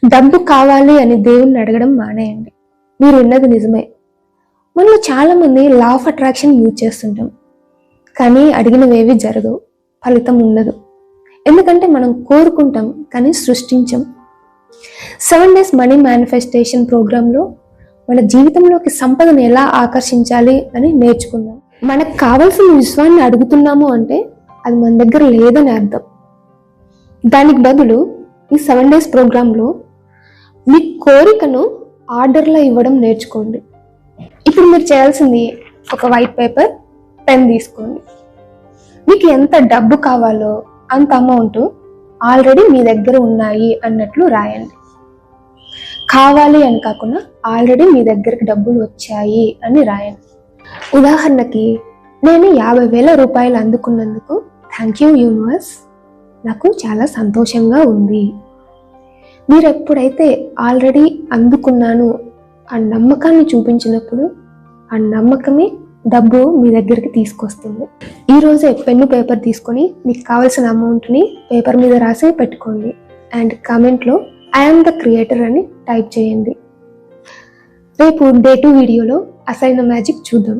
డబ్బు కావాలి అని దేవుణ్ణి అడగడం మానేయండి. మీరు విన్నది నిజమే. మనలో చాలామంది లా ఆఫ్ అట్రాక్షన్ యూజ్ చేస్తుంటాం, కానీ అడిగినవేవి జరగవు, ఫలితం ఉండదు. ఎందుకంటే మనం కోరుకుంటాం కానీ సృష్టించం. 7 days మనీ మేనిఫెస్టేషన్ ప్రోగ్రాంలో మన జీవితంలోకి సంపదను ఎలా ఆకర్షించాలి అని నేర్చుకుందాం. మనకు కావాల్సిన విశ్వాన్ని అడుగుతున్నాము అంటే అది మన దగ్గర లేదని అర్థం. దానికి బదులు ఈ 7 days ప్రోగ్రాంలో మీ కోరికను ఆర్డర్లో ఇవ్వడం నేర్చుకోండి. ఇప్పుడు మీరు చేయాల్సింది ఒక వైట్ పేపర్, పెన్ తీసుకోండి. మీకు ఎంత డబ్బు కావాలో అంత అమౌంట్ ఆల్రెడీ మీ దగ్గర ఉన్నాయి అన్నట్లు రాయండి. కావాలి అని కాకుండా ఆల్రెడీ మీ దగ్గరికి డబ్బులు వచ్చాయి అని రాయండి. ఉదాహరణకి, నేను 50,000 రూపాయలు అందుకున్నందుకు థ్యాంక్ యూ యూనివర్స్, నాకు చాలా సంతోషంగా ఉంది. మీరు ఎప్పుడైతే ఆల్రెడీ అందుకున్నాను ఆ నమ్మకాన్ని చూపించినప్పుడు ఆ నమ్మకమే డబ్బు మీ దగ్గరికి తీసుకొస్తుంది. ఈరోజే పెన్ను పేపర్ తీసుకొని మీకు కావాల్సిన అమౌంట్ని పేపర్ మీద రాసి పెట్టుకోండి అండ్ కామెంట్లో ఐఎమ్ ద క్రియేటర్ అని టైప్ చేయండి. రేపు Day 2 వీడియోలో అసలైన మ్యాజిక్ చూద్దాం.